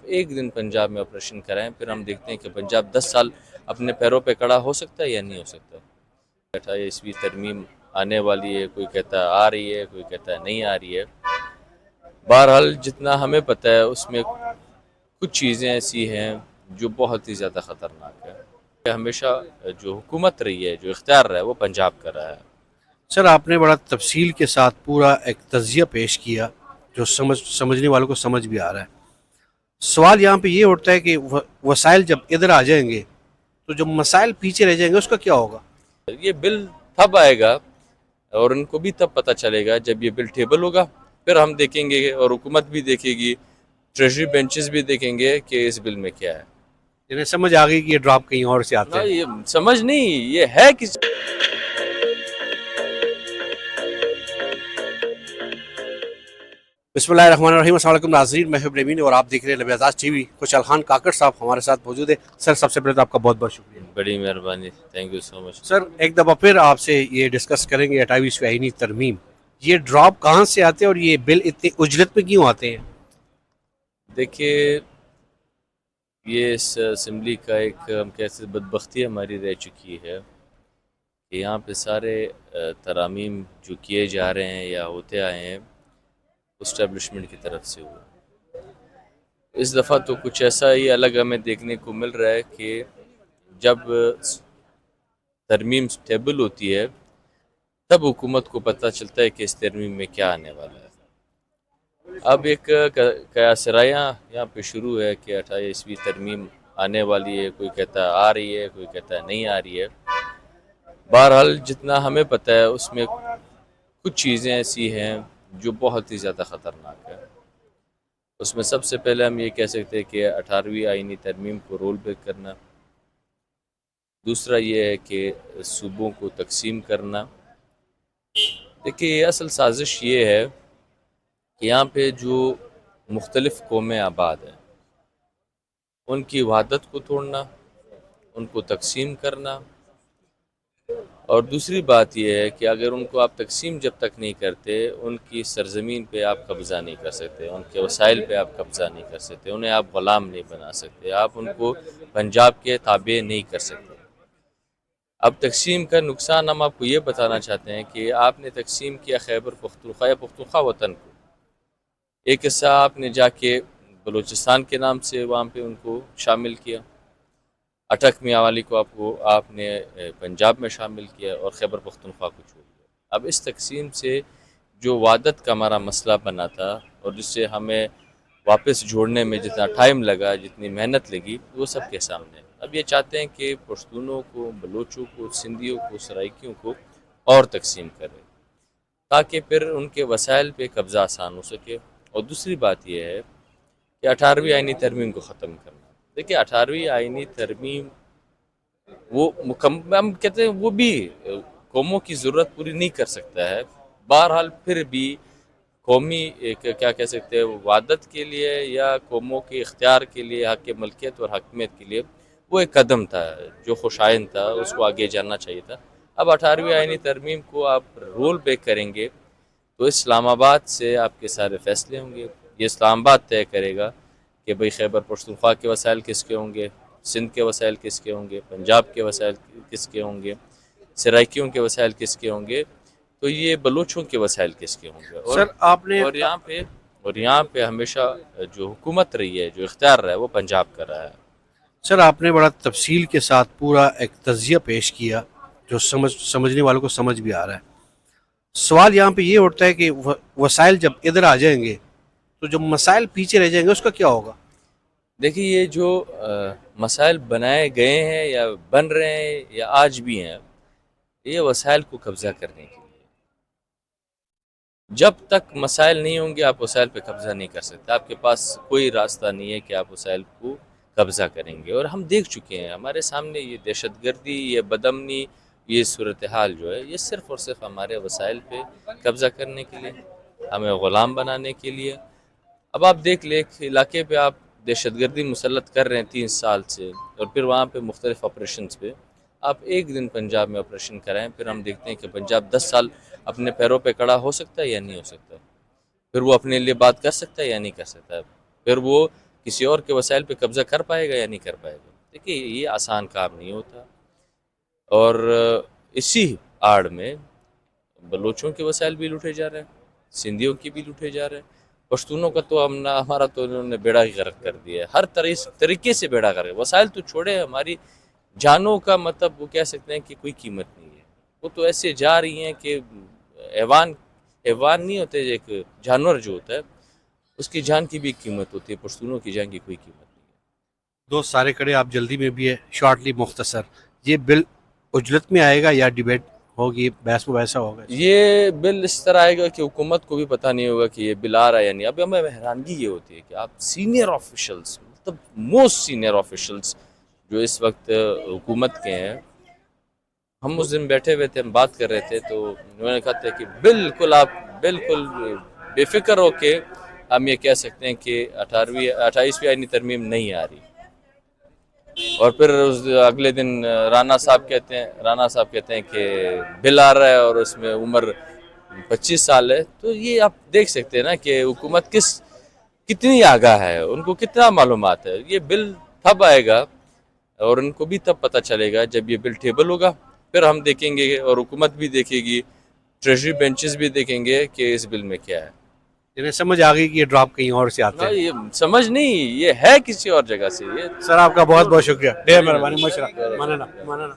ایک دن پنجاب میں آپریشن کرائیں، پھر ہم دیکھتے ہیں کہ پنجاب 10 سال اپنے پیروں پہ کھڑا ہو سکتا ہے یا نہیں ہو سکتا۔ 28ویں ترمیم آنے والی ہے، کوئی کہتا ہے آ رہی ہے، کوئی کہتا ہے نہیں آ رہی ہے۔ بہرحال جتنا ہمیں پتہ ہے اس میں کچھ چیزیں ایسی ہیں جو بہت ہی زیادہ خطرناک ہے۔ ہمیشہ جو حکومت رہی ہے، جو اختیار رہا ہے، وہ پنجاب کا رہا ہے۔ سر آپ نے بڑا تفصیل کے ساتھ پورا ایک تجزیہ پیش کیا جو سمجھنے والوں کو سمجھ بھی آ رہا ہے۔ سوال یہاں پہ یہ اٹھتا ہے کہ وسائل جب ادھر آ جائیں گے تو جو مسائل پیچھے رہ جائیں گے اس کا کیا ہوگا؟ یہ بل تب آئے گا اور ان کو بھی تب پتہ چلے گا جب یہ بل ٹیبل ہوگا، پھر ہم دیکھیں گے اور حکومت بھی دیکھے گی، ٹریجری بینچز بھی دیکھیں گے کہ اس بل میں کیا ہے۔ انہیں سمجھ آ گئی کہ یہ ڈراپ کہیں اور سے آتے نہ ہیں۔ یہ سمجھ نہیں، یہ ہے کس بسم اللہ الرحمن الرحیم۔ السلام علیکم ناظرین، میں ہوں نوین اور آپ دیکھ رہے ہیں لبیعزاز ٹی وی۔ خوشحال خان کاکڑ صاحب ہمارے ساتھ موجود ہیں۔ سر سب سے پہلے تو آپ کا بہت بہت شکریہ۔ بڑی مہربانی، تھینک یو سو مچ۔ سر ایک دفعہ پھر آپ سے یہ ڈسکس کریں گے 28ویں آئینی ترمیم، یہ ڈراپ کہاں سے آتے ہیں اور یہ بل اتنی اجرت میں کیوں آتے ہیں؟ دیکھیے، یہ اس اسمبلی کا ایک ہم کیسے بدبختی ہماری رہ چکی ہے کہ یہاں پہ سارے ترامیم جو کیے جا رہے ہیں یا ہوتے آئے ہیں اسٹیبلشمنٹ کی طرف سے ہوئے۔ اس دفعہ تو کچھ ایسا ہی الگ ہمیں دیکھنے کو مل رہا ہے کہ جب ترمیم سٹیبل ہوتی ہے تب حکومت کو پتہ چلتا ہے کہ اس ترمیم میں کیا آنے والا ہے۔ اب ایک قیاسرایاں یہاں پہ شروع ہے کہ 28ویں ترمیم آنے والی ہے، کوئی کہتا ہے آ رہی ہے، کوئی کہتا ہے نہیں آ رہی ہے۔ بہرحال جتنا ہمیں پتہ ہے اس میں کچھ چیزیں ایسی ہیں جو بہت ہی زیادہ خطرناک ہے۔ اس میں سب سے پہلے ہم یہ کہہ سکتے ہیں کہ 18ویں آئینی ترمیم کو رول بیک کرنا، دوسرا یہ ہے کہ صوبوں کو تقسیم کرنا۔ دیکھیے، اصل سازش یہ ہے کہ یہاں پہ جو مختلف قومیں آباد ہیں ان کی وحدت کو توڑنا، ان کو تقسیم کرنا، اور دوسری بات یہ ہے کہ اگر ان کو آپ تقسیم جب تک نہیں کرتے ان کی سرزمین پہ آپ قبضہ نہیں کر سکتے، ان کے وسائل پہ آپ قبضہ نہیں کر سکتے، انہیں آپ غلام نہیں بنا سکتے، آپ ان کو پنجاب کے تابع نہیں کر سکتے۔ اب تقسیم کا نقصان ہم آپ کو یہ بتانا چاہتے ہیں کہ آپ نے تقسیم کیا خیبر پختونخوا یا پختونخوا وطن کو، ایک حصہ آپ نے جا کے بلوچستان کے نام سے وہاں پہ ان کو شامل کیا، اٹک میاں کو آپ نے پنجاب میں شامل کیا اور خیبر پختونخوا کو چھوڑ دیا۔ اب اس تقسیم سے جو وحدت کا ہمارا مسئلہ بنا تھا اور جس سے ہمیں واپس جوڑنے میں جتنا ٹائم لگا، جتنی محنت لگی، وہ سب کے سامنے ہے۔ اب یہ چاہتے ہیں کہ پشتونوں کو، بلوچوں کو، سندھیوں کو، سرائکیوں کو اور تقسیم کرے تاکہ پھر ان کے وسائل پہ قبضہ آسان ہو سکے۔ اور دوسری بات یہ ہے کہ 18ویں آئینی ترمیم کو ختم کرنا۔ دیکھیں، 18ویں آئینی ترمیم وہ مکمل، ہم کہتے ہیں وہ بھی قوموں کی ضرورت پوری نہیں کر سکتا ہے، بہرحال پھر بھی قومی کیا کہہ سکتے ہیں وحدت کے لیے یا قوموں کے اختیار کے لیے، حق ملکیت اور حاکمیت کے لیے وہ ایک قدم تھا جو خوشائن تھا، اس کو آگے جانا چاہیے تھا۔ اب 18ویں آئینی ترمیم کو آپ رول بیک کریں گے تو اسلام آباد سے آپ کے سارے فیصلے ہوں گے۔ یہ اسلام آباد طے کرے گا کہ بھئی خیبر پختونخوا کے وسائل کس کے ہوں گے، سندھ کے وسائل کس کے ہوں گے، پنجاب کے وسائل کس کے ہوں گے، سرائکیوں کے وسائل کس کے ہوں گے، تو یہ بلوچوں کے وسائل کس کے ہوں گے۔ سر آپ نے اور یہاں پہ ہمیشہ جو حکومت رہی ہے، جو اختیار رہا ہے، وہ پنجاب کا رہا ہے۔ سر آپ نے بڑا تفصیل کے ساتھ پورا ایک تجزیہ پیش کیا جو سمجھنے والوں کو سمجھ بھی آ رہا ہے۔ سوال یہاں پہ یہ اٹھتا ہے کہ وسائل جب ادھر آ جائیں گے تو جو مسائل پیچھے رہ جائیں گے اس کا کیا ہوگا؟ دیکھیے، یہ جو مسائل بنائے گئے ہیں یا بن رہے ہیں یا آج بھی ہیں، یہ وسائل کو قبضہ کرنے کے لیے۔ جب تک مسائل نہیں ہوں گے آپ وسائل پہ قبضہ نہیں کر سکتے، آپ کے پاس کوئی راستہ نہیں ہے کہ آپ وسائل کو قبضہ کریں گے۔ اور ہم دیکھ چکے ہیں، ہمارے سامنے یہ دہشت گردی، یہ بدامنی، یہ صورتحال جو ہے یہ صرف اور صرف ہمارے وسائل پہ قبضہ کرنے کے لیے، ہمیں غلام بنانے کے لیے۔ اب آپ دیکھ لیں کہ علاقے پہ آپ دہشت گردی مسلط کر رہے ہیں 3 سال سے، اور پھر وہاں پہ مختلف آپریشنز پہ آپ ایک دن پنجاب میں آپریشن کرائیں، پھر ہم دیکھتے ہیں کہ پنجاب 10 سال اپنے پیروں پہ کھڑا ہو سکتا ہے یا نہیں ہو سکتا، پھر وہ اپنے لیے بات کر سکتا ہے یا نہیں کر سکتا، پھر وہ کسی اور کے وسائل پہ قبضہ کر پائے گا یا نہیں کر پائے گا؟ دیکھیے یہ آسان کام نہیں ہوتا، اور اسی آڑ میں بلوچوں کے وسائل بھی لوٹے جا رہے ہیں، سندھیوں کی بھی لوٹے جا رہے ہیں، پشتونوں کا تو ہمارا تو انہوں نے بیڑا ہی غرق کر دیا ہے، ہر طریقے سے بیڑا غرق، وسائل تو چھوڑے، ہماری جانوں کا مطلب وہ کہہ سکتے ہیں کہ کوئی قیمت نہیں ہے، وہ تو ایسے جا رہی ہیں کہ حیوان نہیں ہوتے، ایک جانور جو ہوتا ہے اس کی جان کی بھی قیمت ہوتی ہے، پشتونوں کی جان کی کوئی قیمت نہیں ہے۔ دوست سارے کڑے آپ جلدی میں بھی ہے، شارٹلی مختصر، یہ بل اجلت میں آئے گا یا ڈیبیٹ ہوگی، بحث مباحثہ ہوگا؟ یہ بل اس طرح آئے گا کہ حکومت کو بھی پتہ نہیں ہوگا کہ یہ بل آ رہا ہے یا نہیں۔ اب ہمیں حیرانگی یہ ہوتی ہے کہ آپ سینئر آفیشلز، مطلب موسٹ سینئر آفیشلز جو اس وقت حکومت کے ہیں، ہم اس دن بیٹھے ہوئے تھے، ہم بات کر رہے تھے، تو انہوں نے کہا تھا کہ آپ بالکل بے فکر ہو کے ہم یہ کہہ سکتے ہیں کہ 28ویں آئینی ترمیم نہیں آ رہی، اور پھر اگلے دن رانا صاحب کہتے ہیں کہ بل آ رہا ہے اور اس میں عمر 25 سال ہے۔ تو یہ آپ دیکھ سکتے ہیں نا کہ حکومت کتنی آگاہ ہے، ان کو کتنا معلومات ہے۔ یہ بل تب آئے گا اور ان کو بھی تب پتہ چلے گا جب یہ بل ٹیبل ہوگا، پھر ہم دیکھیں گے اور حکومت بھی دیکھے گی، ٹریجری بینچز بھی دیکھیں گے کہ اس بل میں کیا ہے۔ انہیں سمجھ آ گئی کہ یہ ڈراپ کہیں اور سے آتے ہیں؟ یہ سمجھ نہیں، یہ ہے کسی اور جگہ سے۔ یہ سر آپ کا بہت بہت شکریہ، ڈھیر مہربانی، ماشاءاللہ، ماننا